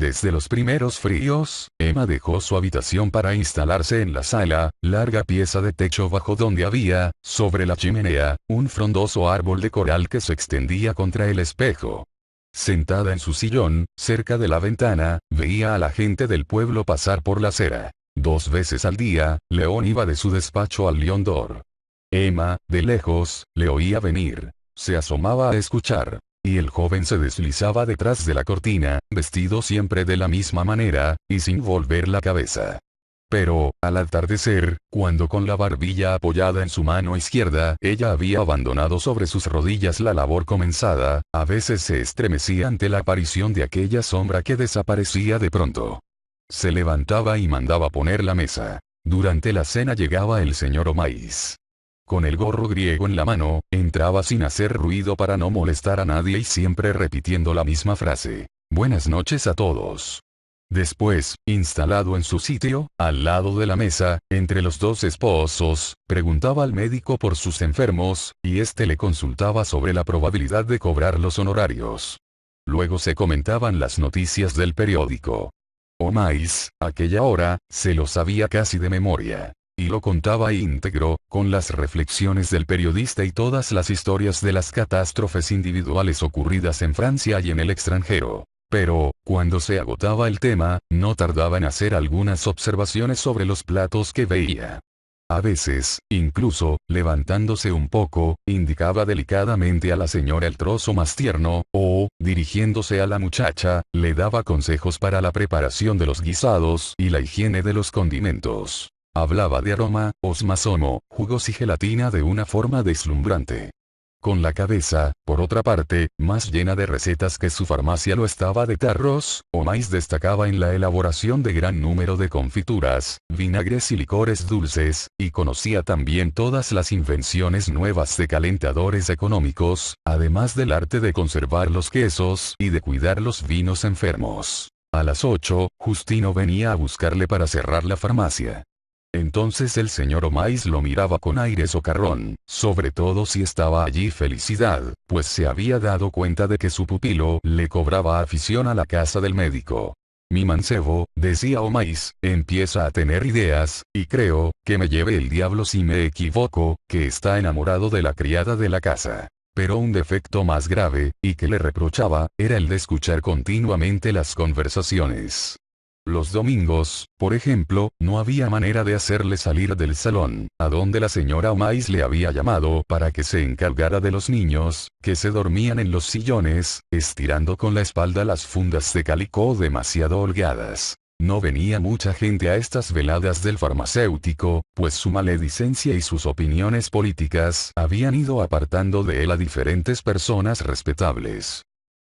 Desde los primeros fríos, Emma dejó su habitación para instalarse en la sala, larga pieza de techo bajo donde había, sobre la chimenea, un frondoso árbol de coral que se extendía contra el espejo. Sentada en su sillón, cerca de la ventana, veía a la gente del pueblo pasar por la acera. 2 veces al día, León iba de su despacho al Lion d'Or. Emma, de lejos, le oía venir. Se asomaba a escuchar. Y el joven se deslizaba detrás de la cortina, vestido siempre de la misma manera, y sin volver la cabeza. Pero, al atardecer, cuando con la barbilla apoyada en su mano izquierda ella había abandonado sobre sus rodillas la labor comenzada, a veces se estremecía ante la aparición de aquella sombra que desaparecía de pronto. Se levantaba y mandaba poner la mesa. Durante la cena llegaba el señor O'Mais. Con el gorro griego en la mano, entraba sin hacer ruido para no molestar a nadie y siempre repitiendo la misma frase. Buenas noches a todos. Después, instalado en su sitio, al lado de la mesa, entre los 2 esposos, preguntaba al médico por sus enfermos, y éste le consultaba sobre la probabilidad de cobrar los honorarios. Luego se comentaban las noticias del periódico. O'Mais, aquella hora, se lo sabía casi de memoria. Y lo contaba íntegro, con las reflexiones del periodista y todas las historias de las catástrofes individuales ocurridas en Francia y en el extranjero. Pero, cuando se agotaba el tema, no tardaba en hacer algunas observaciones sobre los platos que veía. A veces, incluso, levantándose un poco, indicaba delicadamente a la señora el trozo más tierno, o, dirigiéndose a la muchacha, le daba consejos para la preparación de los guisados y la higiene de los condimentos. Hablaba de aroma, osmasomo, jugos y gelatina de una forma deslumbrante. Con la cabeza, por otra parte, más llena de recetas que su farmacia lo estaba de tarros, O'Mais destacaba en la elaboración de gran número de confituras, vinagres y licores dulces, y conocía también todas las invenciones nuevas de calentadores económicos, además del arte de conservar los quesos y de cuidar los vinos enfermos. A las 8, Justino venía a buscarle para cerrar la farmacia. Entonces el señor O'Mais lo miraba con aire socarrón, sobre todo si estaba allí Felicidad, pues se había dado cuenta de que su pupilo le cobraba afición a la casa del médico. Mi mancebo, decía O'Mais, empieza a tener ideas, y creo, que me lleve el diablo si me equivoco, que está enamorado de la criada de la casa. Pero un defecto más grave, y que le reprochaba, era el de escuchar continuamente las conversaciones. Los domingos, por ejemplo, no había manera de hacerle salir del salón, a donde la señora O'Mais le había llamado para que se encargara de los niños, que se dormían en los sillones, estirando con la espalda las fundas de calicó demasiado holgadas. No venía mucha gente a estas veladas del farmacéutico, pues su maledicencia y sus opiniones políticas habían ido apartando de él a diferentes personas respetables.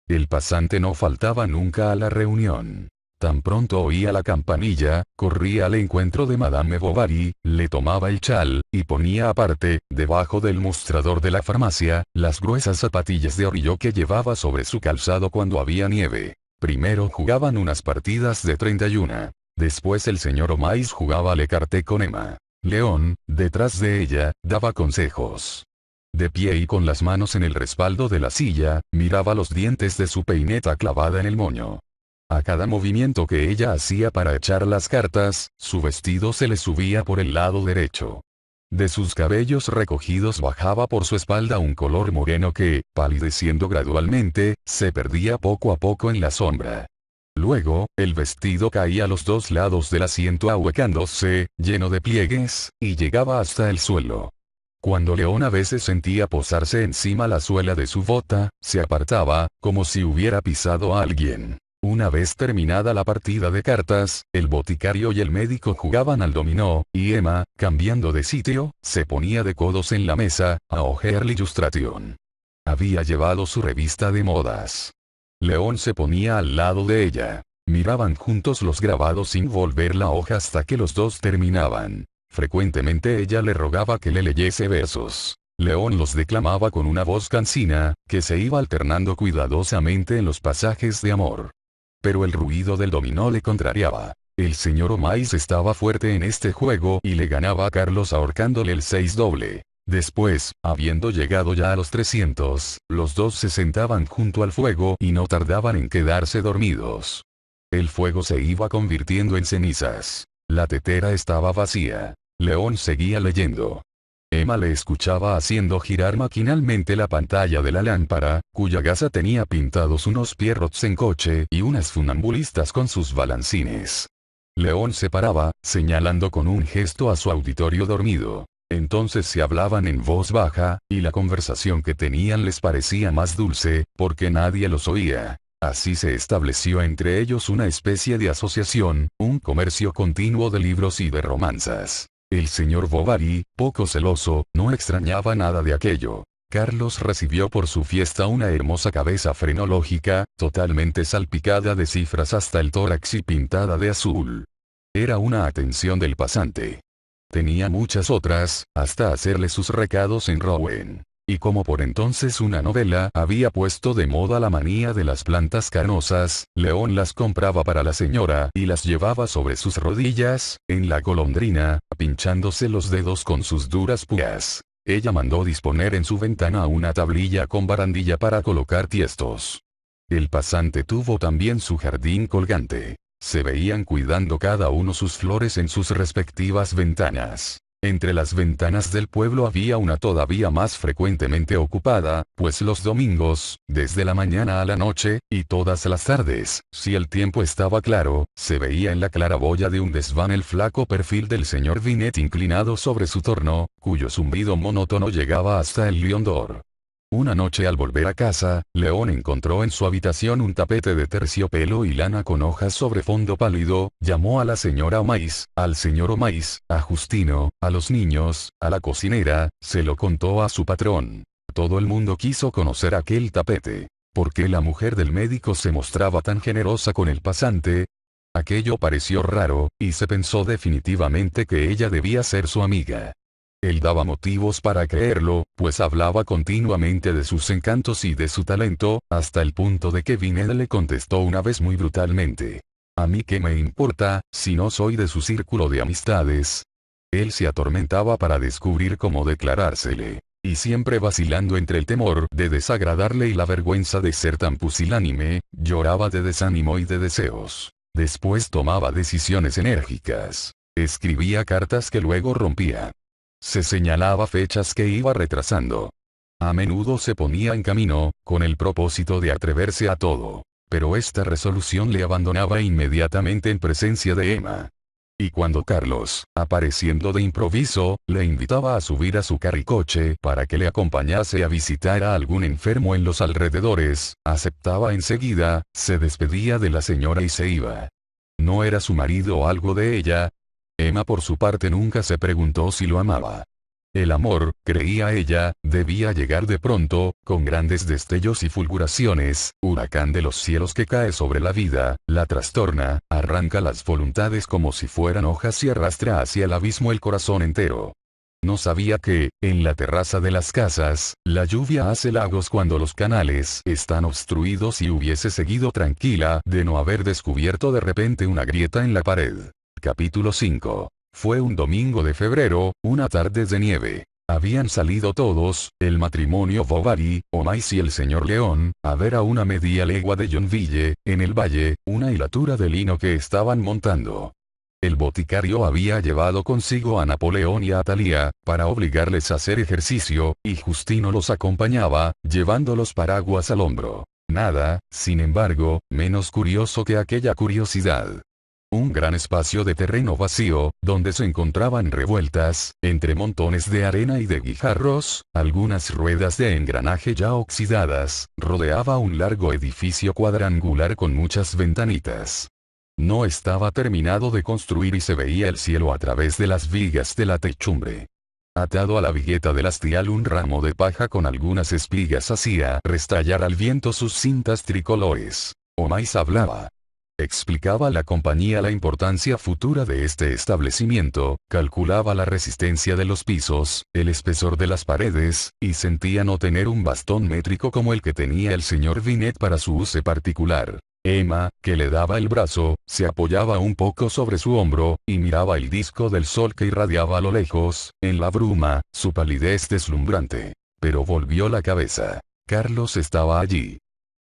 El pasante no faltaba nunca a la reunión. Tan pronto oía la campanilla, corría al encuentro de Madame Bovary, le tomaba el chal, y ponía aparte, debajo del mostrador de la farmacia, las gruesas zapatillas de orillo que llevaba sobre su calzado cuando había nieve. Primero jugaban unas partidas de 31. Después el señor O'Mais jugaba al écarté con Emma. León, detrás de ella, daba consejos. De pie y con las manos en el respaldo de la silla, miraba los dientes de su peineta clavada en el moño. A cada movimiento que ella hacía para echar las cartas, su vestido se le subía por el lado derecho. De sus cabellos recogidos bajaba por su espalda un color moreno que, palideciendo gradualmente, se perdía poco a poco en la sombra. Luego, el vestido caía a los 2 lados del asiento ahuecándose, lleno de pliegues, y llegaba hasta el suelo. Cuando León a veces sentía posarse encima la suela de su bota, se apartaba, como si hubiera pisado a alguien. Una vez terminada la partida de cartas, el boticario y el médico jugaban al dominó, y Emma, cambiando de sitio, se ponía de codos en la mesa, a hojear la ilustración. Había llevado su revista de modas. León se ponía al lado de ella. Miraban juntos los grabados sin volver la hoja hasta que los dos terminaban. Frecuentemente ella le rogaba que le leyese versos. León los declamaba con una voz cansina, que se iba alternando cuidadosamente en los pasajes de amor. Pero el ruido del dominó le contrariaba. El señor O'Mais estaba fuerte en este juego y le ganaba a Carlos ahorcándole el 6 doble. Después, habiendo llegado ya a los 300, los dos se sentaban junto al fuego y no tardaban en quedarse dormidos. El fuego se iba convirtiendo en cenizas. La tetera estaba vacía. León seguía leyendo. Emma le escuchaba haciendo girar maquinalmente la pantalla de la lámpara, cuya gasa tenía pintados unos pierrots en coche y unas funambulistas con sus balancines. León se paraba, señalando con un gesto a su auditorio dormido. Entonces se hablaban en voz baja, y la conversación que tenían les parecía más dulce, porque nadie los oía. Así se estableció entre ellos una especie de asociación, un comercio continuo de libros y de romanzas. El señor Bovary, poco celoso, no extrañaba nada de aquello. Carlos recibió por su fiesta una hermosa cabeza frenológica, totalmente salpicada de cifras hasta el tórax y pintada de azul. Era una atención del pasante. Tenía muchas otras, hasta hacerle sus recados en Rouen. Y como por entonces una novela había puesto de moda la manía de las plantas carnosas, León las compraba para la señora y las llevaba sobre sus rodillas, en la golondrina, pinchándose los dedos con sus duras púas. Ella mandó disponer en su ventana una tablilla con barandilla para colocar tiestos. El pasante tuvo también su jardín colgante. Se veían cuidando cada uno sus flores en sus respectivas ventanas. Entre las ventanas del pueblo había una todavía más frecuentemente ocupada, pues los domingos, desde la mañana a la noche, y todas las tardes, si el tiempo estaba claro, se veía en la claraboya de un desván el flaco perfil del señor Binet inclinado sobre su torno, cuyo zumbido monótono llegaba hasta el Lion d'Or. Una noche al volver a casa, León encontró en su habitación un tapete de terciopelo y lana con hojas sobre fondo pálido, llamó a la señora Omais, al señor Omais, a Justino, a los niños, a la cocinera, se lo contó a su patrón. Todo el mundo quiso conocer aquel tapete. ¿Por qué la mujer del médico se mostraba tan generosa con el pasante? Aquello pareció raro, y se pensó definitivamente que ella debía ser su amiga. Él daba motivos para creerlo, pues hablaba continuamente de sus encantos y de su talento, hasta el punto de que Binet le contestó una vez muy brutalmente. ¿A mí qué me importa, si no soy de su círculo de amistades? Él se atormentaba para descubrir cómo declarársele, y siempre vacilando entre el temor de desagradarle y la vergüenza de ser tan pusilánime, lloraba de desánimo y de deseos. Después tomaba decisiones enérgicas. Escribía cartas que luego rompía. Se señalaba fechas que iba retrasando. A menudo se ponía en camino, con el propósito de atreverse a todo. Pero esta resolución le abandonaba inmediatamente en presencia de Emma. Y cuando Carlos, apareciendo de improviso, le invitaba a subir a su carricoche para que le acompañase a visitar a algún enfermo en los alrededores, aceptaba enseguida, se despedía de la señora y se iba. ¿No era su marido algo de ella? Emma por su parte nunca se preguntó si lo amaba. El amor, creía ella, debía llegar de pronto, con grandes destellos y fulguraciones, huracán de los cielos que cae sobre la vida, la trastorna, arranca las voluntades como si fueran hojas y arrastra hacia el abismo el corazón entero. No sabía que, en la terraza de las casas, la lluvia hace lagos cuando los canales están obstruidos y hubiese seguido tranquila de no haber descubierto de repente una grieta en la pared. Capítulo 5. Fue un domingo de febrero, una tarde de nieve. Habían salido todos, el matrimonio Bovary, Omais y el señor León, a ver a una media legua de Yonville, en el valle, una hilatura de lino que estaban montando. El boticario había llevado consigo a Napoleón y a Thalía, para obligarles a hacer ejercicio, y Justino los acompañaba, llevando los paraguas al hombro. Nada, sin embargo, menos curioso que aquella curiosidad. Un gran espacio de terreno vacío, donde se encontraban revueltas, entre montones de arena y de guijarros, algunas ruedas de engranaje ya oxidadas, rodeaba un largo edificio cuadrangular con muchas ventanitas. No estaba terminado de construir y se veía el cielo a través de las vigas de la techumbre. Atado a la vigueta del hastial un ramo de paja con algunas espigas hacía restallar al viento sus cintas tricolores. Omais hablaba. Explicaba a la compañía la importancia futura de este establecimiento, calculaba la resistencia de los pisos, el espesor de las paredes, y sentía no tener un bastón métrico como el que tenía el señor Binet para su uso particular. Emma, que le daba el brazo, se apoyaba un poco sobre su hombro, y miraba el disco del sol que irradiaba a lo lejos, en la bruma, su palidez deslumbrante. Pero volvió la cabeza. Carlos estaba allí.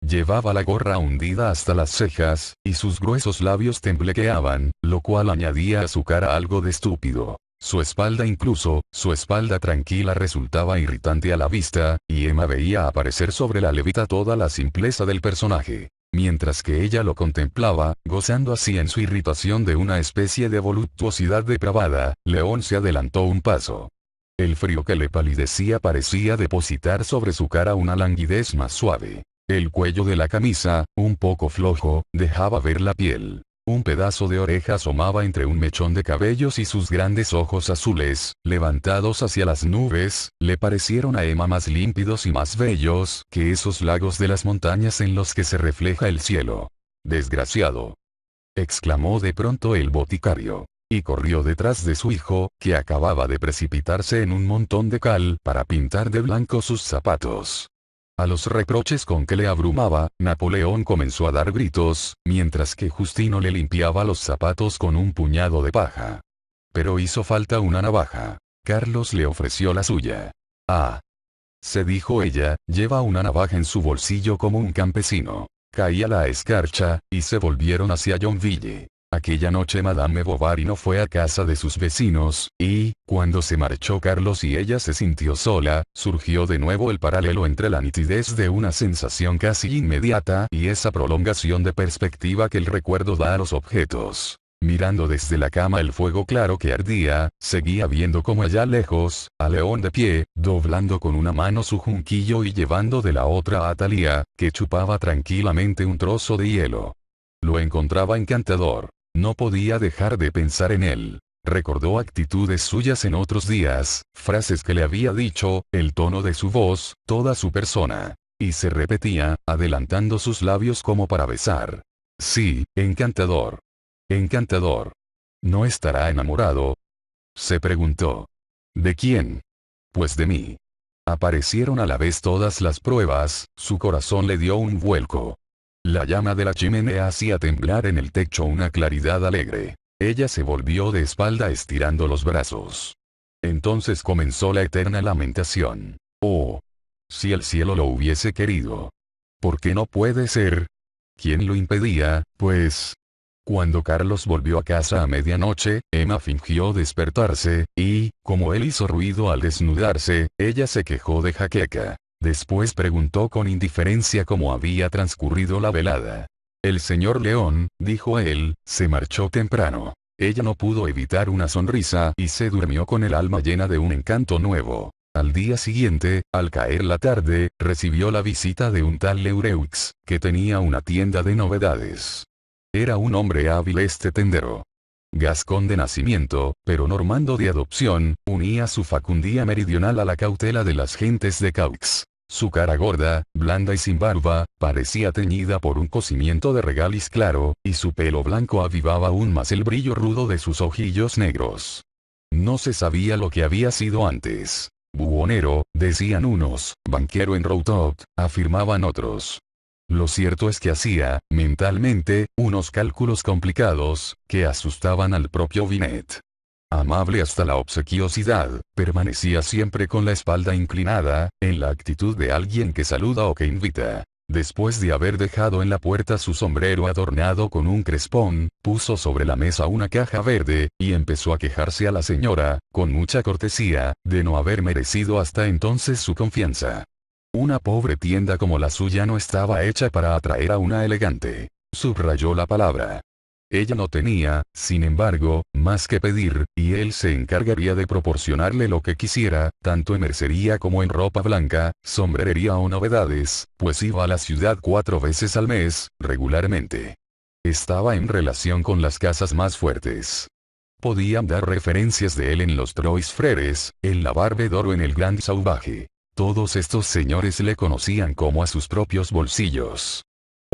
Llevaba la gorra hundida hasta las cejas, y sus gruesos labios temblequeaban, lo cual añadía a su cara algo de estúpido. Su espalda tranquila resultaba irritante a la vista, y Emma veía aparecer sobre la levita toda la simpleza del personaje. Mientras que ella lo contemplaba, gozando así en su irritación de una especie de voluptuosidad depravada, León se adelantó un paso. El frío que le palidecía parecía depositar sobre su cara una languidez más suave. El cuello de la camisa, un poco flojo, dejaba ver la piel. Un pedazo de oreja asomaba entre un mechón de cabellos y sus grandes ojos azules, levantados hacia las nubes, le parecieron a Emma más límpidos y más bellos que esos lagos de las montañas en los que se refleja el cielo. «Desgraciado», exclamó de pronto el boticario. Y corrió detrás de su hijo, que acababa de precipitarse en un montón de cal para pintar de blanco sus zapatos. A los reproches con que le abrumaba, Napoleón comenzó a dar gritos, mientras que Justino le limpiaba los zapatos con un puñado de paja. Pero hizo falta una navaja. Carlos le ofreció la suya. «Ah», se dijo ella, «lleva una navaja en su bolsillo como un campesino». Caía la escarcha, y se volvieron hacia Yonville. Aquella noche Madame Bovary no fue a casa de sus vecinos, y, cuando se marchó Carlos y ella se sintió sola, surgió de nuevo el paralelo entre la nitidez de una sensación casi inmediata y esa prolongación de perspectiva que el recuerdo da a los objetos. Mirando desde la cama el fuego claro que ardía, seguía viendo como allá lejos, a León de pie, doblando con una mano su junquillo y llevando de la otra a Thalía, que chupaba tranquilamente un trozo de hielo. Lo encontraba encantador. No podía dejar de pensar en él. Recordó actitudes suyas en otros días, frases que le había dicho, el tono de su voz, toda su persona. Y se repetía, adelantando sus labios como para besar. Sí, encantador. Encantador. ¿No estará enamorado?, se preguntó. ¿De quién? Pues de mí. Aparecieron a la vez todas las pruebas, su corazón le dio un vuelco. La llama de la chimenea hacía temblar en el techo una claridad alegre. Ella se volvió de espalda estirando los brazos. Entonces comenzó la eterna lamentación. Oh, si el cielo lo hubiese querido. ¿Por qué no puede ser? ¿Quién lo impedía, pues? Cuando Carlos volvió a casa a medianoche, Emma fingió despertarse, y, como él hizo ruido al desnudarse, ella se quejó de jaqueca. Después preguntó con indiferencia cómo había transcurrido la velada. El señor León, dijo él, se marchó temprano. Ella no pudo evitar una sonrisa y se durmió con el alma llena de un encanto nuevo. Al día siguiente, al caer la tarde, recibió la visita de un tal Leureux, que tenía una tienda de novedades. Era un hombre hábil este tendero. Gascón de nacimiento, pero normando de adopción, unía su facundía meridional a la cautela de las gentes de Caux. Su cara gorda, blanda y sin barba, parecía teñida por un cocimiento de regaliz claro, y su pelo blanco avivaba aún más el brillo rudo de sus ojillos negros. No se sabía lo que había sido antes. Buhonero, decían unos, banquero en Routot, afirmaban otros. Lo cierto es que hacía, mentalmente, unos cálculos complicados, que asustaban al propio Binet. Amable hasta la obsequiosidad, permanecía siempre con la espalda inclinada, en la actitud de alguien que saluda o que invita. Después de haber dejado en la puerta su sombrero adornado con un crespón, puso sobre la mesa una caja verde, y empezó a quejarse a la señora, con mucha cortesía, de no haber merecido hasta entonces su confianza. Una pobre tienda como la suya no estaba hecha para atraer a una elegante. Subrayó la palabra. Ella no tenía, sin embargo, más que pedir, y él se encargaría de proporcionarle lo que quisiera, tanto en mercería como en ropa blanca, sombrerería o novedades, pues iba a la ciudad 4 veces al mes, regularmente. Estaba en relación con las casas más fuertes. Podían dar referencias de él en los Trois Freres, en la Barbedor o en el Grand Sauvage. Todos estos señores le conocían como a sus propios bolsillos.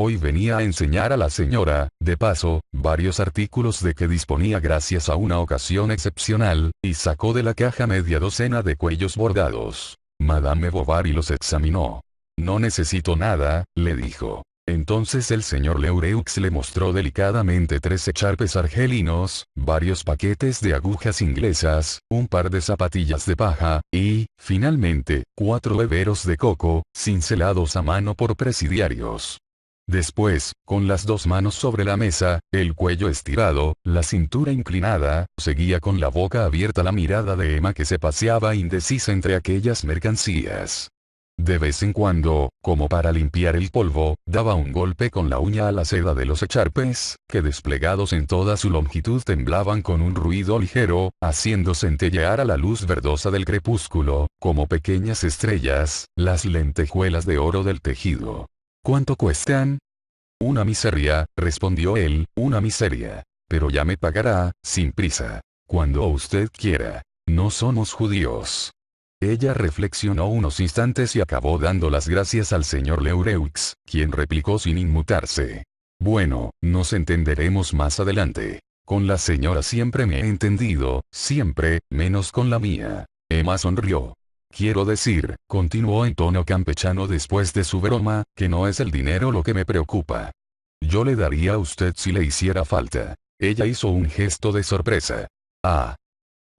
Hoy venía a enseñar a la señora, de paso, varios artículos de que disponía gracias a una ocasión excepcional, y sacó de la caja media docena de cuellos bordados. Madame Bovary los examinó. No necesito nada, le dijo. Entonces el señor Leureux le mostró delicadamente 3 echarpes argelinos, varios paquetes de agujas inglesas, un par de zapatillas de paja, y, finalmente, 4 beberos de coco, cincelados a mano por presidiarios. Después, con las 2 manos sobre la mesa, el cuello estirado, la cintura inclinada, seguía con la boca abierta la mirada de Emma que se paseaba indecisa entre aquellas mercancías. De vez en cuando, como para limpiar el polvo, daba un golpe con la uña a la seda de los echarpes, que desplegados en toda su longitud temblaban con un ruido ligero, haciendo centellear a la luz verdosa del crepúsculo, como pequeñas estrellas, las lentejuelas de oro del tejido. ¿Cuánto cuestan? Una miseria, respondió él, una miseria. Pero ya me pagará, sin prisa. Cuando usted quiera. No somos judíos. Ella reflexionó unos instantes y acabó dando las gracias al señor Leureux, quien replicó sin inmutarse. Bueno, nos entenderemos más adelante. Con la señora siempre me he entendido, siempre, menos con la mía. Emma sonrió. Quiero decir, continuó en tono campechano después de su broma, que no es el dinero lo que me preocupa. Yo le daría a usted si le hiciera falta. Ella hizo un gesto de sorpresa. Ah.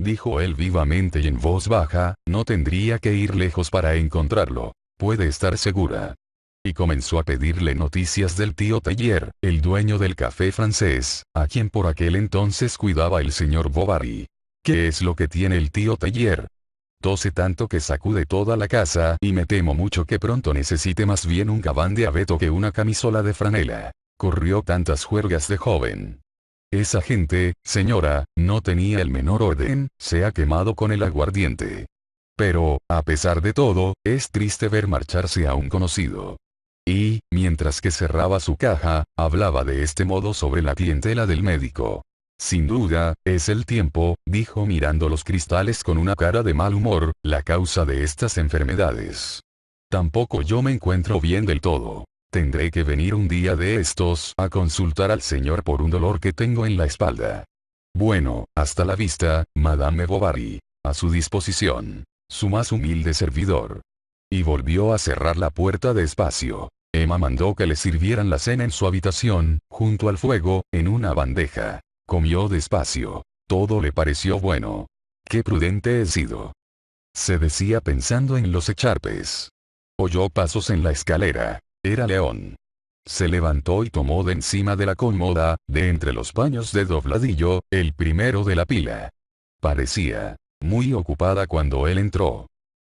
Dijo él vivamente y en voz baja, no tendría que ir lejos para encontrarlo. Puede estar segura. Y comenzó a pedirle noticias del tío Tellier, el dueño del café francés, a quien por aquel entonces cuidaba el señor Bovary. ¿Qué es lo que tiene el tío Tellier? Tose tanto que sacude toda la casa y me temo mucho que pronto necesite más bien un gabán de abeto que una camisola de franela. Corrió tantas juergas de joven. Esa gente, señora, no tenía el menor orden, se ha quemado con el aguardiente. Pero, a pesar de todo, es triste ver marcharse a un conocido. Y, mientras que cerraba su caja, hablaba de este modo sobre la clientela del médico. Sin duda, es el tiempo, dijo mirando los cristales con una cara de mal humor, la causa de estas enfermedades. Tampoco yo me encuentro bien del todo. Tendré que venir un día de estos a consultar al señor por un dolor que tengo en la espalda. Bueno, hasta la vista, Madame Bovary. A su disposición. Su más humilde servidor. Y volvió a cerrar la puerta despacio. Emma mandó que le sirvieran la cena en su habitación, junto al fuego, en una bandeja. Comió despacio. Todo le pareció bueno. Qué prudente he sido. Se decía pensando en los echarpes. Oyó pasos en la escalera. Era León. Se levantó y tomó de encima de la cómoda, de entre los paños de dobladillo, el primero de la pila. Parecía muy ocupada cuando él entró.